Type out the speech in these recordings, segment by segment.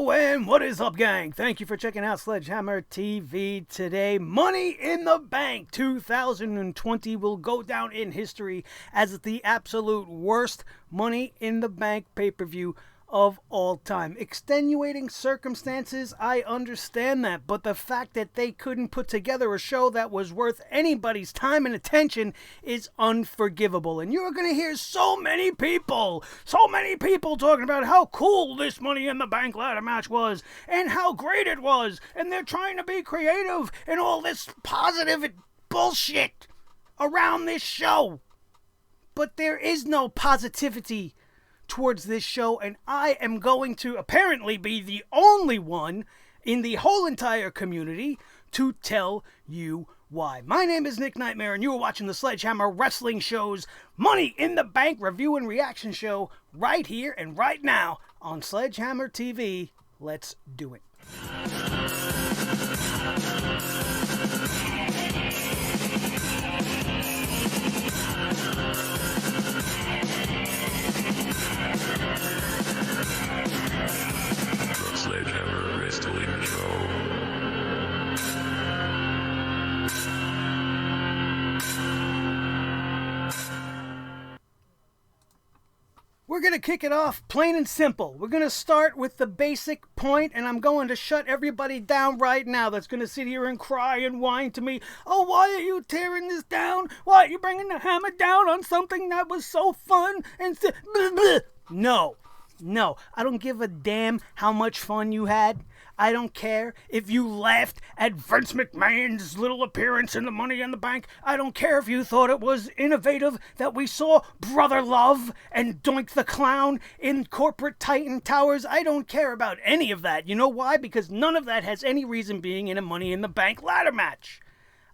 Yo, and what is up, gang? Thank you for checking out Sledgehammer TV today. Money in the Bank 2020 will go down in history as the absolute worst Money in the Bank pay-per-view of all time. Extenuating circumstances, I understand that, but the fact that they couldn't put together a show that was worth anybody's time and attention is unforgivable. And you're going to hear so many people talking about how cool this Money in the Bank ladder match was and how great it was, and they're trying to be creative and all this positive bullshit around this show. But there is no positivity towards this show, and I am going to apparently be the only one in the whole entire community to tell you why. My name is Nick Nightmare, and you are watching the Sledgehammer Wrestling Show's Money in the Bank review and reaction show right here and right now on Sledgehammer TV. Let's do it. Sledgehammer Wrestling Show. We're going to kick it off plain and simple. We're going to start with the basic point, and I'm going to shut everybody down right now that's going to sit here and cry and whine to me. Oh, why are you tearing this down? Why are you bringing the hammer down on something that was so fun? And No, I don't give a damn how much fun you had. I don't care if you laughed at Vince McMahon's little appearance in the Money in the Bank. I don't care if you thought it was innovative that we saw Brother Love and Doink the Clown in corporate Titan Towers. I don't care about any of that. You know why? Because none of that has any reason being in a Money in the Bank ladder match.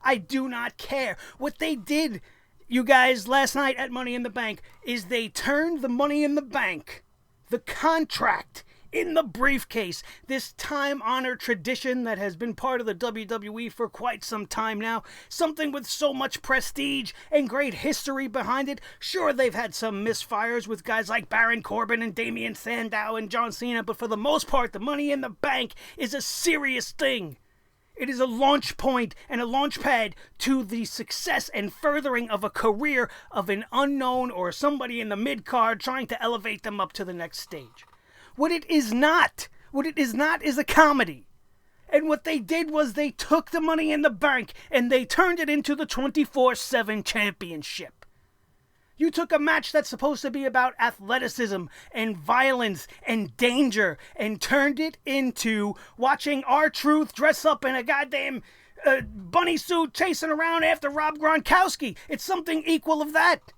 I do not care. What they did, you guys, last night at Money in the Bank is they turned the Money in the Bank, the contract, in the briefcase, this time-honored tradition that has been part of the WWE for quite some time now, something with so much prestige and great history behind it. Sure, they've had some misfires with guys like Baron Corbin and Damien Sandow and John Cena, but for the most part, the Money in the Bank is a serious thing. It is a launch point and a launch pad to the success and furthering of a career of an unknown or somebody in the mid-card trying to elevate them up to the next stage. What it is not is a comedy. And what they did was they took the Money in the Bank and they turned it into the 24/7 championship. You took a match that's supposed to be about athleticism and violence and danger and turned it into watching R-Truth dress up in a goddamn bunny suit chasing around after Rob Gronkowski. It's something equal of that.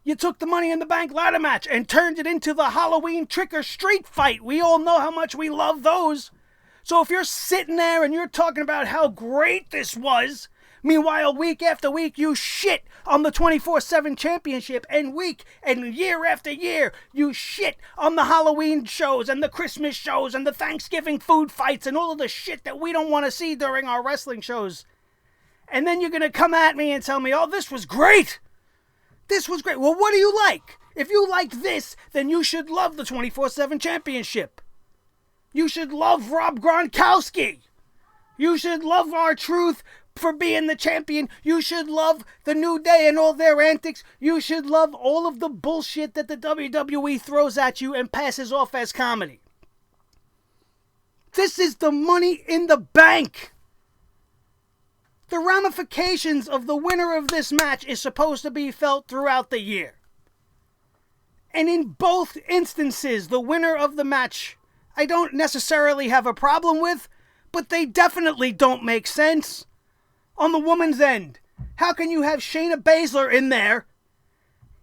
You took the Money in the Bank ladder match and turned it into the Halloween trick-or-street fight. We all know how much we love those. So if you're sitting there and you're talking about how great this was, meanwhile, week after week, you shit on the 24/7 championship, and week and year after year, you shit on the Halloween shows and the Christmas shows and the Thanksgiving food fights and all of the shit that we don't want to see during our wrestling shows. And then you're going to come at me and tell me, oh, this was great. This was great. Well, what do you like? If you liked this, then you should love the 24/7 championship. You should love Rob Gronkowski. You should love R-Truth for being the champion. You should love the New Day and all their antics. You should love all of the bullshit that the WWE throws at you and passes off as comedy. This is the Money in the Bank. The ramifications of the winner of this match is supposed to be felt throughout the year. And in both instances, the winner of the match, I don't necessarily have a problem with, but they definitely don't make sense. On the woman's end, how can you have Shayna Baszler in there?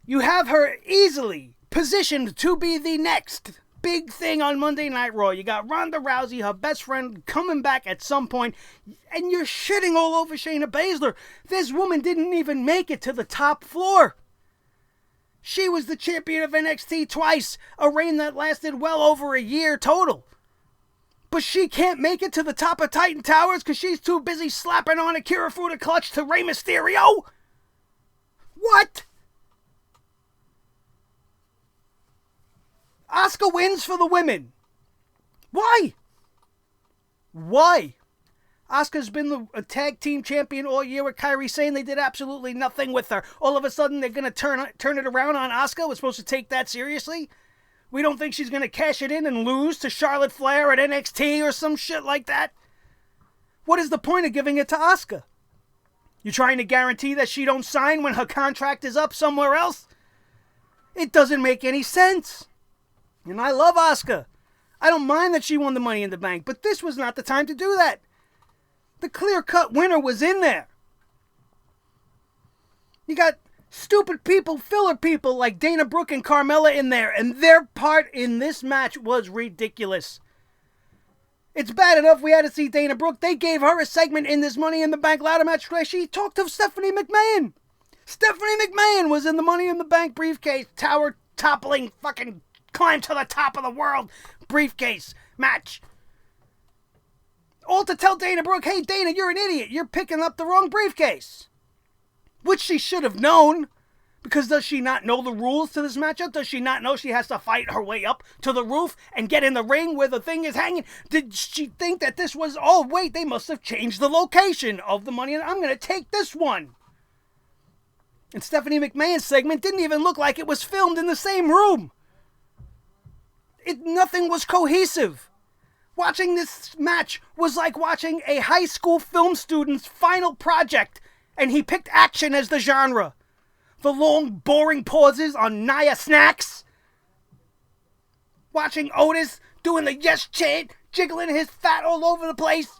You have her easily positioned to be the next big thing on Monday Night Raw. You got Ronda Rousey, her best friend, coming back at some point, and you're shitting all over Shayna Baszler. This woman didn't even make it to the top floor. She was the champion of NXT twice, a reign that lasted well over a year total. But she can't make it to the top of Titan Towers because she's too busy slapping on a Kirifuda clutch to Rey Mysterio? What? Asuka wins for the women. Why? Why? Asuka's been a tag team champion all year with Kairi Sane. They did absolutely nothing with her. All of a sudden, they're going to turn it around on Asuka. We're supposed to take that seriously? We don't think she's going to cash it in and lose to Charlotte Flair at NXT or some shit like that? What is the point of giving it to Asuka? You trying to guarantee that she don't sign when her contract is up somewhere else? It doesn't make any sense. And I love Asuka. I don't mind that she won the Money in the Bank, but this was not the time to do that. The clear-cut winner was in there. You got stupid people, filler people like Dana Brooke and Carmella in there, and their part in this match was ridiculous. It's bad enough we had to see Dana Brooke. They gave her a segment in this Money in the Bank ladder match where she talked to Stephanie McMahon. Stephanie McMahon was in the Money in the Bank briefcase, tower-toppling, fucking climb to the top of the world briefcase match. All to tell Dana Brooke, hey, Dana, you're an idiot. You're picking up the wrong briefcase. Which she should have known. Because does she not know the rules to this matchup? Does she not know she has to fight her way up to the roof and get in the ring where the thing is hanging? Did she think that this was, oh, wait, they must have changed the location of the Money? I'm going to take this one. And Stephanie McMahon's segment didn't even look like it was filmed in the same room. Nothing was cohesive. Watching this match was like watching a high school film student's final project, and he picked action as the genre. The long, boring pauses on Nia Snacks. Watching Otis doing the yes chant, jiggling his fat all over the place.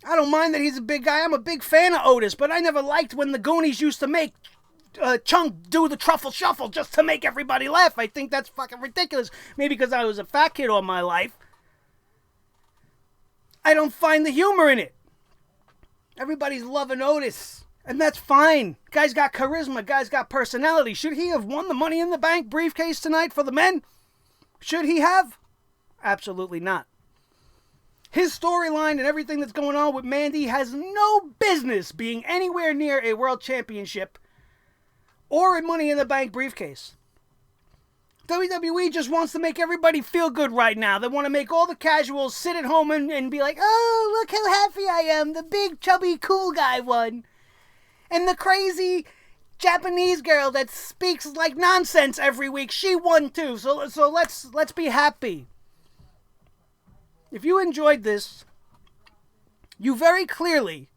I don't mind that he's a big guy. I'm a big fan of Otis, but I never liked when the Goonies used to make Chunk do the truffle shuffle just to make everybody laugh. I think that's fucking ridiculous. Maybe because I was a fat kid all my life. I don't find the humor in it. Everybody's loving Otis, and that's fine. Guy's got charisma. Guy's got personality. Should he have won the Money in the Bank briefcase tonight for the men? Should he have? Absolutely not. His storyline and everything that's going on with Mandy has no business being anywhere near a world championship or a Money in the Bank briefcase. WWE just wants to make everybody feel good right now. They want to make all the casuals sit at home and be like, oh, look how happy I am. The big, chubby, cool guy won. And the crazy Japanese girl that speaks like nonsense every week, she won too. So let's be happy. If you enjoyed this, you very clearly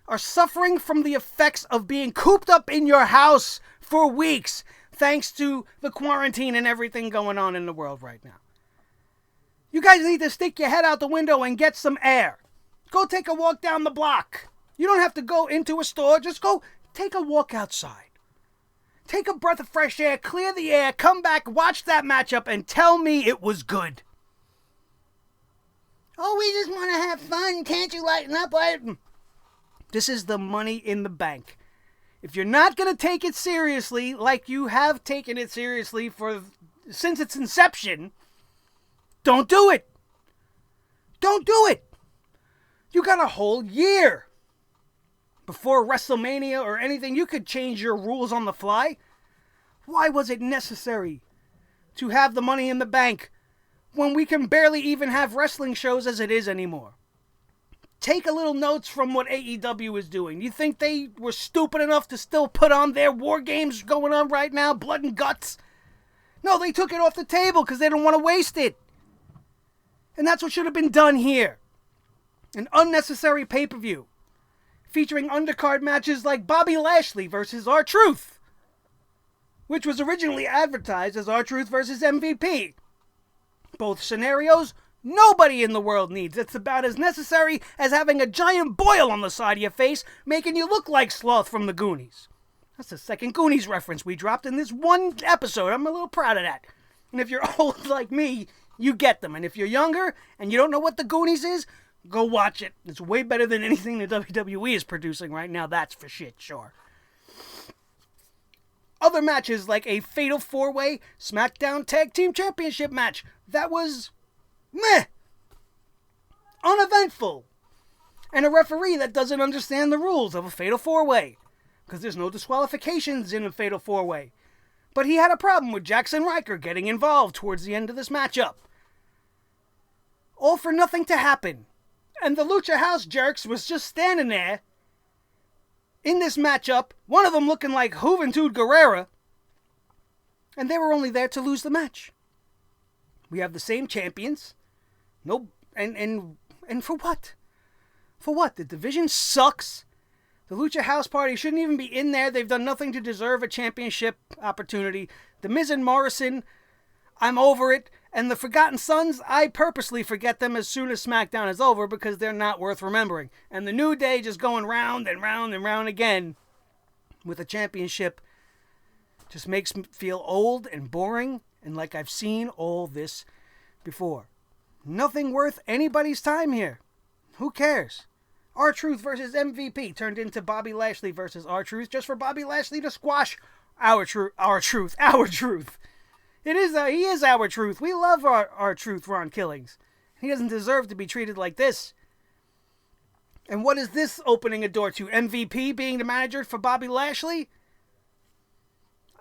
are suffering from the effects of being cooped up in your house for weeks, thanks to the quarantine and everything going on in the world right now. You guys need to stick your head out the window and get some air. Go take a walk down the block. You don't have to go into a store. Just go take a walk outside. Take a breath of fresh air, clear the air, come back, watch that matchup, and tell me it was good. Oh, we just want to have fun. Can't you lighten up? This is the Money in the Bank. If you're not going to take it seriously, like you have taken it seriously since its inception, don't do it. Don't do it. You got a whole year before WrestleMania or anything. You could change your rules on the fly. Why was it necessary to have the Money in the Bank when we can barely even have wrestling shows as it is anymore? Take a little notes from what AEW is doing. You think they were stupid enough to still put on their war games going on right now? Blood and guts? No, they took it off the table because they don't want to waste it. And that's what should have been done here. An unnecessary pay-per-view featuring undercard matches like Bobby Lashley versus R-Truth, which was originally advertised as R-Truth versus MVP. Both scenarios nobody in the world needs. It's about as necessary as having a giant boil on the side of your face, making you look like Sloth from the Goonies. That's the second Goonies reference we dropped in this one episode. I'm a little proud of that. And if you're old like me, you get them. And if you're younger and you don't know what the Goonies is, go watch it. It's way better than anything the WWE is producing right now. That's for shit, sure. Other matches like a Fatal 4-Way SmackDown Tag Team Championship match. That was meh. Uneventful. And a referee that doesn't understand the rules of a Fatal 4-Way. Because there's no disqualifications in a Fatal 4-Way. But he had a problem with Jackson Riker getting involved towards the end of this matchup. all for nothing to happen. And the Lucha House jerks was just standing there in this matchup, one of them looking like Juventud Guerrera, and they were only there to lose the match. We have the same champions. No, and for what? For what? The division sucks. The Lucha House Party shouldn't even be in there. They've done nothing to deserve a championship opportunity. The Miz and Morrison, I'm over it. And the Forgotten Sons, I purposely forget them as soon as SmackDown is over because they're not worth remembering. And the New Day just going round and round and round again with a championship just makes me feel old and boring and like I've seen all this before. Nothing worth anybody's time here. Who cares? R-Truth versus MVP turned into Bobby Lashley versus R-Truth just for Bobby Lashley to squash our truth. He is our truth. We love our truth, Ron Killings. He doesn't deserve to be treated like this. And what is this opening a door to? MVP being the manager for Bobby Lashley?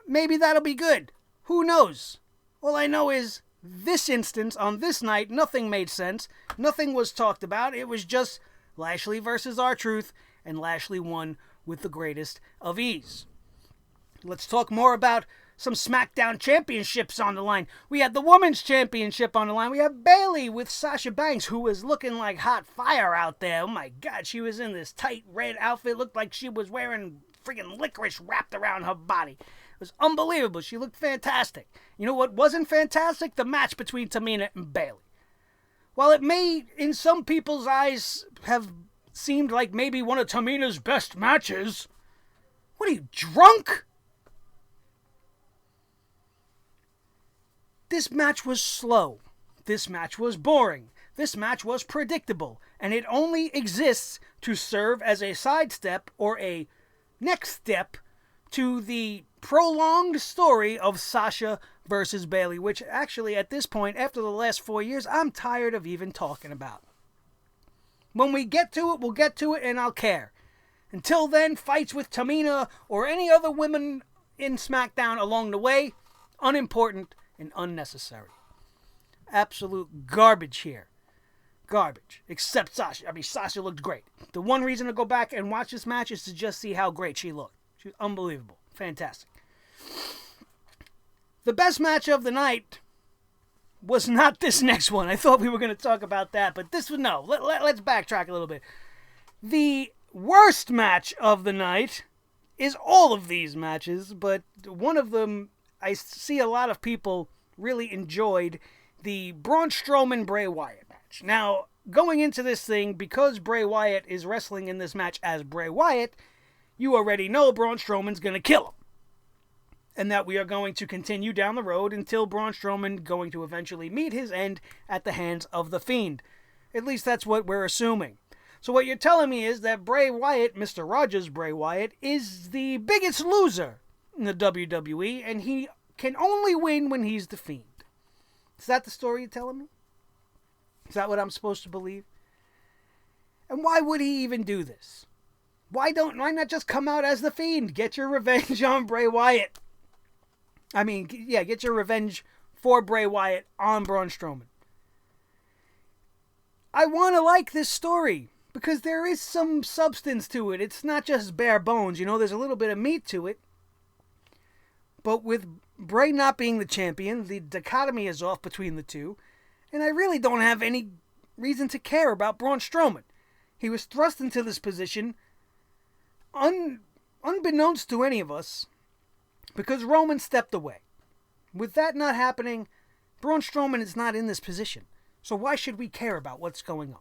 Maybe that'll be good. Who knows? All I know is this instance, on this night, nothing made sense. Nothing was talked about. It was just Lashley versus R-Truth, and Lashley won with the greatest of ease. Let's talk more about some SmackDown championships on the line. We had the Women's Championship on the line. We have Bayley with Sasha Banks, who was looking like hot fire out there. Oh my God, she was in this tight red outfit. Looked like she was wearing friggin' licorice wrapped around her body. It was unbelievable. She looked fantastic. You know what wasn't fantastic? The match between Tamina and Bayley. While it may, in some people's eyes, have seemed like maybe one of Tamina's best matches, what are you, drunk? This match was slow. This match was boring. This match was predictable. And it only exists to serve as a sidestep or a next step to the prolonged story of Sasha versus Bayley, which actually at this point, after the last 4 years, I'm tired of even talking about. When we get to it, we'll get to it and I'll care. Until then, fights with Tamina or any other women in SmackDown along the way, unimportant and unnecessary. Absolute garbage here. Garbage. Except Sasha. I mean, Sasha looked great. The one reason to go back and watch this match is to just see how great she looked. She was unbelievable. Fantastic. The best match of the night was not this next one. I thought we were going to talk about that, but this one, no. Let's backtrack a little bit. The worst match of the night is all of these matches, but one of them, I see a lot of people really enjoyed, the Braun Strowman-Bray Wyatt match. Now, going into this thing, because Bray Wyatt is wrestling in this match as Bray Wyatt, you already know Braun Strowman's going to kill him. And that we are going to continue down the road until Braun Strowman going to eventually meet his end at the hands of The Fiend. At least that's what we're assuming. So what you're telling me is that Bray Wyatt, Mr. Rogers Bray Wyatt, is the biggest loser in the WWE, and he can only win when he's The Fiend. Is that the story you're telling me? Is that what I'm supposed to believe? And why would he even do this? Why not just come out as The Fiend? Get your revenge on Bray Wyatt. I mean, yeah, get your revenge for Bray Wyatt on Braun Strowman. I want to like this story because there is some substance to it. It's not just bare bones, there's a little bit of meat to it. But with Bray not being the champion, the dichotomy is off between the two, and I really don't have any reason to care about Braun Strowman. He was thrust into this position unbeknownst to any of us, because Roman stepped away. With that not happening, Braun Strowman is not in this position. So why should we care about what's going on?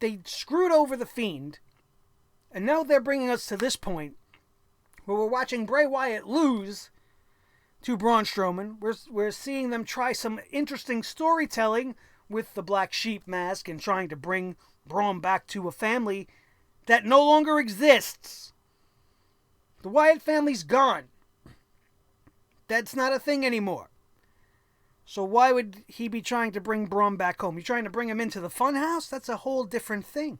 They screwed over The Fiend, and now they're bringing us to this point where we're watching Bray Wyatt lose to Braun Strowman. We're seeing them try some interesting storytelling with the Black Sheep mask and trying to bring Braun back to a family that no longer exists. The Wyatt family's gone. That's not a thing anymore. So why would he be trying to bring Braun back home? You're trying to bring him into the funhouse? That's a whole different thing.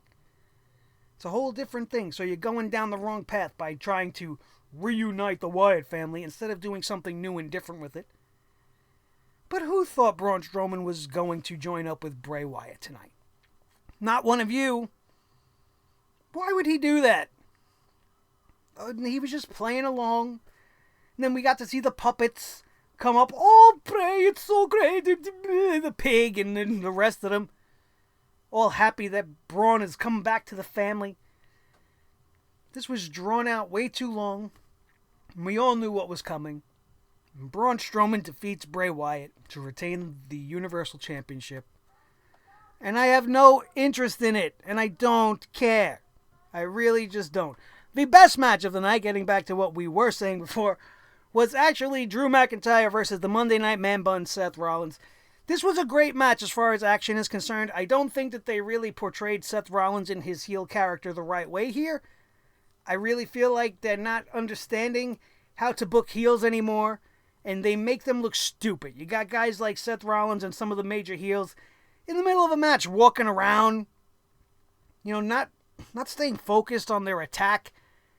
It's a whole different thing. So you're going down the wrong path by trying to reunite the Wyatt family instead of doing something new and different with it. But who thought Braun Strowman was going to join up with Bray Wyatt tonight? Not one of you. Why would he do that? He was just playing along. And then we got to see the puppets come up. Oh, Bray, it's so great. The pig and then the rest of them. All happy that Braun has come back to the family. This was drawn out way too long. And we all knew what was coming. Braun Strowman defeats Bray Wyatt to retain the Universal Championship. And I have no interest in it. And I don't care. I really just don't. The best match of the night, getting back to what we were saying before, was actually Drew McIntyre versus the Monday Night Man Bun Seth Rollins. This was a great match as far as action is concerned. I don't think that they really portrayed Seth Rollins in his heel character the right way here. I really feel like they're not understanding how to book heels anymore, and they make them look stupid. You got guys like Seth Rollins and some of the major heels in the middle of a match walking around, not staying focused on their attack.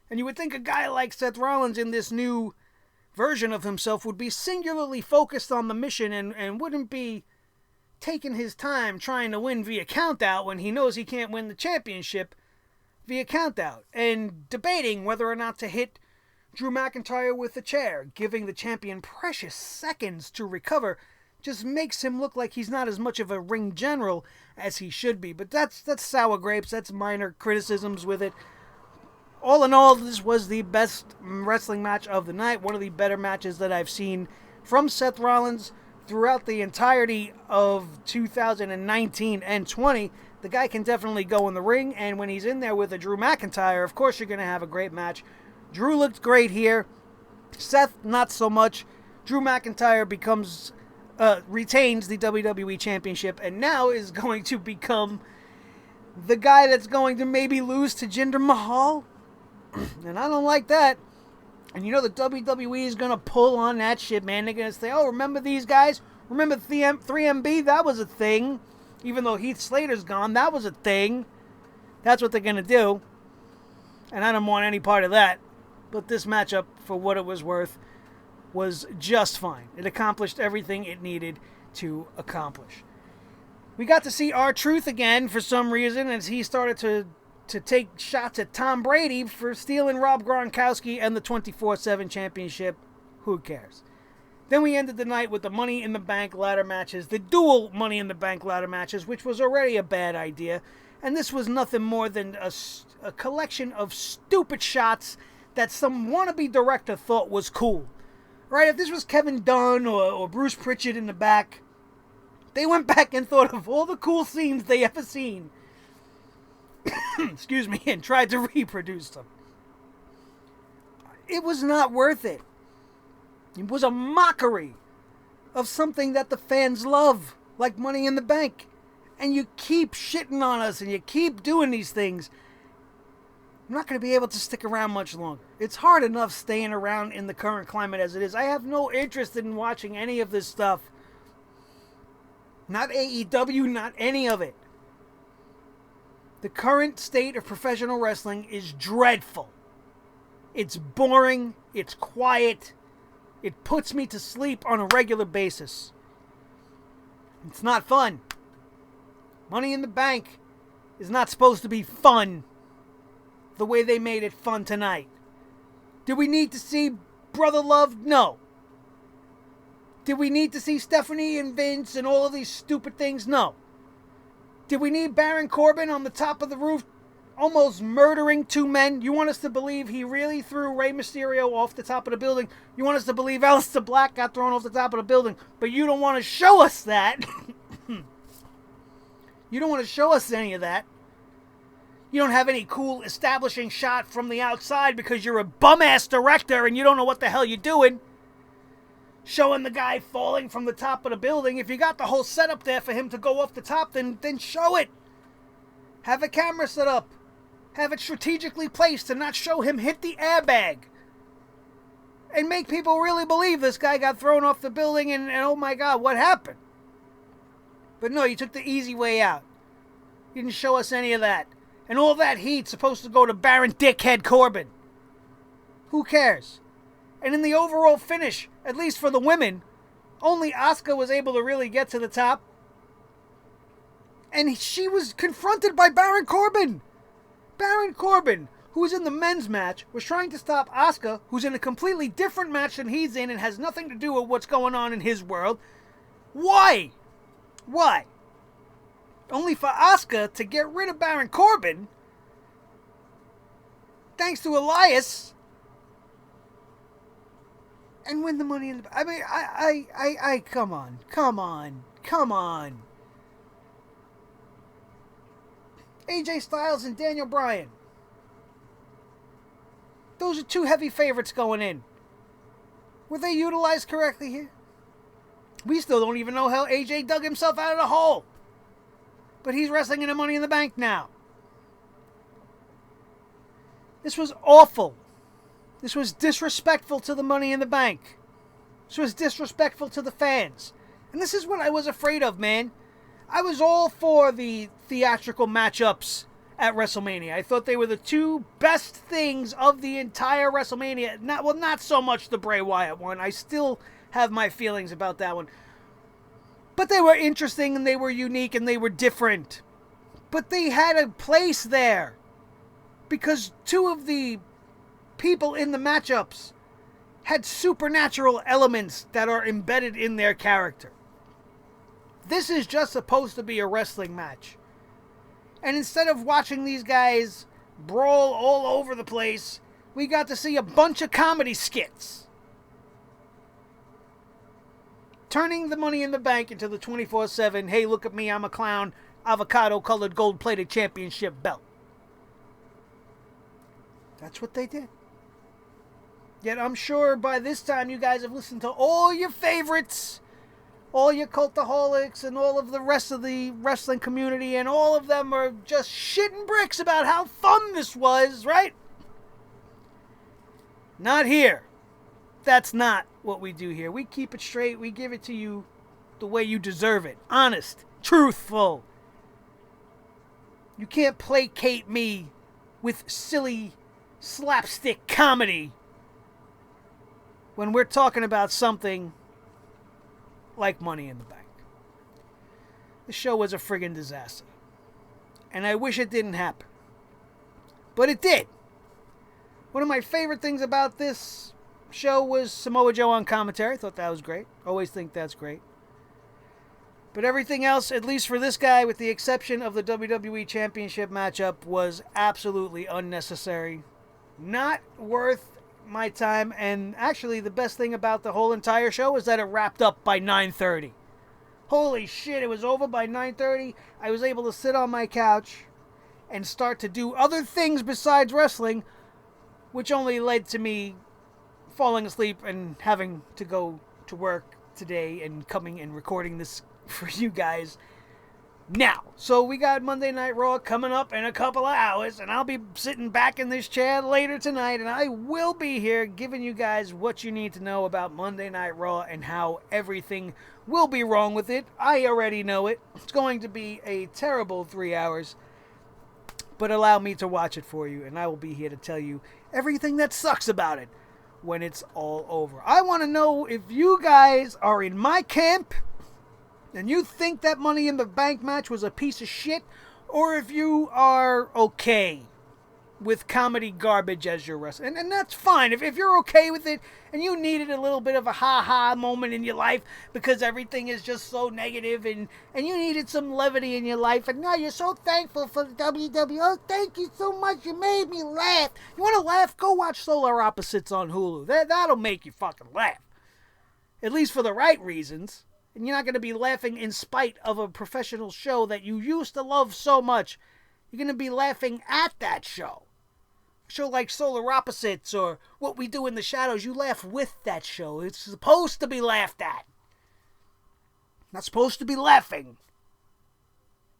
And you would think a guy like Seth Rollins in this new version of himself would be singularly focused on the mission and wouldn't be taking his time trying to win via countout when he knows he can't win the championship via countout, and debating whether or not to hit Drew McIntyre with a chair, giving the champion precious seconds to recover, just makes him look like he's not as much of a ring general as he should be. But that's sour grapes. That's minor criticisms with it. All in all, this was the best wrestling match of the night. One of the better matches that I've seen from Seth Rollins throughout the entirety of 2019 and 20. The guy can definitely go in the ring, and when he's in there with a Drew McIntyre, of course you're going to have a great match. Drew looked great here. Seth, not so much. Drew McIntyre retains the WWE Championship, and now is going to become the guy that's going to maybe lose to Jinder Mahal. And I don't like that. And the WWE is going to pull on that shit, man. They're going to say, oh, remember these guys? Remember 3MB? That was a thing. Even though Heath Slater's gone, that was a thing. That's what they're going to do. And I don't want any part of that. But this matchup, for what it was worth, was just fine. It accomplished everything it needed to accomplish. We got to see R-Truth again for some reason as he started to take shots at Tom Brady for stealing Rob Gronkowski and the 24/7 championship. Who cares? Then we ended the night with the Money in the Bank ladder matches, the dual Money in the Bank ladder matches, which was already a bad idea. And this was nothing more than a collection of stupid shots that some wannabe director thought was cool. Right? If this was Kevin Dunn or Bruce Pritchard in the back, they went back and thought of all the cool scenes they ever seen. Excuse me, and tried to reproduce them. It was not worth it. It was a mockery of something that the fans love, like Money in the Bank. And you keep shitting on us and you keep doing these things. I'm not going to be able to stick around much longer. It's hard enough staying around in the current climate as it is. I have no interest in watching any of this stuff. Not AEW, not any of it. The current state of professional wrestling is dreadful. It's boring. It's quiet. It puts me to sleep on a regular basis. It's not fun. Money in the Bank is not supposed to be fun the way they made it fun tonight. Did we need to see Brother Love? No. Did we need to see Stephanie and Vince and all of these stupid things? No. Did we need Baron Corbin on the top of the roof almost murdering two men? You want us to believe he really threw Rey Mysterio off the top of the building? You want us to believe Aleister Black got thrown off the top of the building? But you don't want to show us that. You don't want to show us any of that. You don't have any cool establishing shot from the outside because you're a bum-ass director and you don't know what the hell you're doing. Showing the guy falling from the top of the building. If you got the whole setup there for him to go off the top, then show it. Have a camera set up. Have it strategically placed to not show him hit the airbag. And make people really believe this guy got thrown off the building and oh my God, what happened? But no, you took the easy way out. You didn't show us any of that. And all that heat's supposed to go to Baron Dickhead Corbin. Who cares? And in the overall finish, at least for the women, Only Asuka was able to really get to the top. And she was confronted by Baron Corbin. Baron Corbin, who was in the men's match, was trying to stop Asuka, who's in a completely different match than he's in and has nothing to do with what's going on in his world. Why? Why? Only for Asuka to get rid of Baron Corbin, thanks to Elias, and win the Money in the... I mean, I come on. AJ Styles and Daniel Bryan. Those are two heavy favorites going in. Were they utilized correctly here? We still don't even know how AJ dug himself out of the hole. But he's wrestling in a Money in the Bank now. This was awful. This was disrespectful to the Money in the Bank. This was disrespectful to the fans. And this is what I was afraid of, man. I was all for the theatrical matchups at WrestleMania. I thought they were the two best things of the entire WrestleMania. Not so much the Bray Wyatt one. I still have my feelings about that one. But they were interesting and they were unique and they were different. But they had a place there. Because two of the people in the matchups had supernatural elements that are embedded in their character. This is just supposed to be a wrestling match. And instead of watching these guys brawl all over the place, we got to see a bunch of comedy skits. Turning the Money in the Bank into the 24/7, hey, look at me, I'm a clown, avocado-colored gold-plated championship belt. That's what they did. Yet I'm sure by this time you guys have listened to all your favorites, all your cultaholics, and all of the rest of the wrestling community, and all of them are just shitting bricks about how fun this was, right? Not here. That's not what we do here. We keep it straight. We give it to you the way you deserve it. Honest. Truthful. You can't placate me with silly slapstick comedy when we're talking about something like Money in the Bank. The show was a friggin' disaster. And I wish it didn't happen. But it did. One of my favorite things about this show was Samoa Joe on commentary. I thought that was great. Always think that's great. But everything else, at least for this guy, with the exception of the WWE Championship matchup, was absolutely unnecessary. Not worth my time. And actually, the best thing about the whole entire show is that it wrapped up by 9:30. Holy shit, it was over by 9:30. I was able to sit on my couch and start to do other things besides wrestling, which only led to me falling asleep and having to go to work today and coming and recording this for you guys now. So we got Monday Night Raw coming up in a couple of hours, and I'll be sitting back in this chair later tonight, and I will be here giving you guys what you need to know about Monday Night Raw and how everything will be wrong with it. I already know it. It's going to be a terrible 3 hours, but allow me to watch it for you, and I will be here to tell you everything that sucks about it when it's all over. I want to know if you guys are in my camp and you think that Money in the Bank match was a piece of shit, or if you are okay with comedy garbage as your wrestler. And that's fine. If you're okay with it and you needed a little bit of a ha-ha moment in your life because everything is just so negative and you needed some levity in your life, and now you're so thankful for the WWE. Oh, thank you so much. You made me laugh. You want to laugh? Go watch Solar Opposites on Hulu. That'll make you fucking laugh. At least for the right reasons. And you're not going to be laughing in spite of a professional show that you used to love so much. You're going to be laughing at that show. A show like Solar Opposites or What We Do in the Shadows, you laugh with that show. It's supposed to be laughed at. Not supposed to be laughing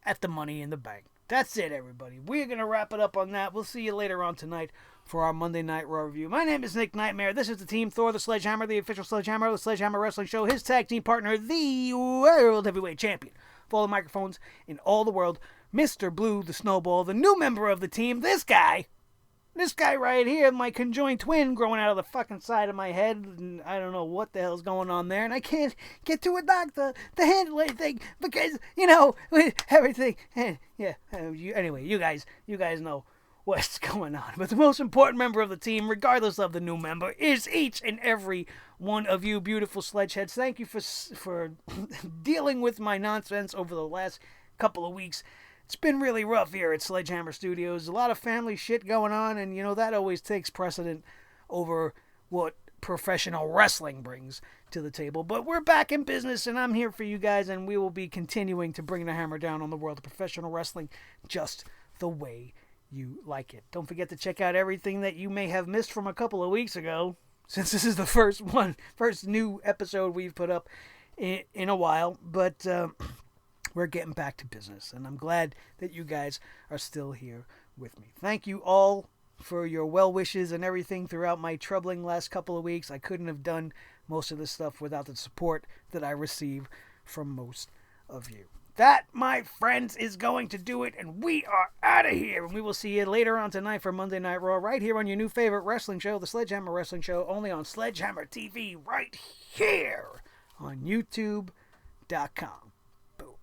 at the Money in the Bank. That's it, everybody. We're going to wrap it up on that. We'll see you later on tonight for our Monday Night Raw review. My name is Nick Nightmare. This is the Team Thor, the Sledgehammer, the official Sledgehammer of the Sledgehammer Wrestling Show. His tag team partner, the World Heavyweight Champion of all the microphones in all the world, Mr. Blue, the Snowball, the new member of the team, this guy, This guy right here, my conjoined twin growing out of the fucking side of my head, and I don't know what the hell's going on there, and I can't get to a doctor to handle anything because, everything. Anyway, you guys know what's going on. But the most important member of the team, regardless of the new member, is each and every one of you beautiful sledgeheads. Thank you for dealing with my nonsense over the last couple of weeks. It's been really rough here at Sledgehammer Studios. A lot of family shit going on, and that always takes precedent over what professional wrestling brings to the table. But we're back in business, and I'm here for you guys, and we will be continuing to bring the hammer down on the world of professional wrestling just the way you like it. Don't forget to check out everything that you may have missed from a couple of weeks ago, since this is the first new episode we've put up in a while. But we're getting back to business, and I'm glad that you guys are still here with me. Thank you all for your well wishes and everything throughout my troubling last couple of weeks. I couldn't have done most of this stuff without the support that I receive from most of you. That, my friends, is going to do it, and we are out of here. And we will see you later on tonight for Monday Night Raw, right here on your new favorite wrestling show, the Sledgehammer Wrestling Show, only on Sledgehammer TV, right here on YouTube.com. Boom.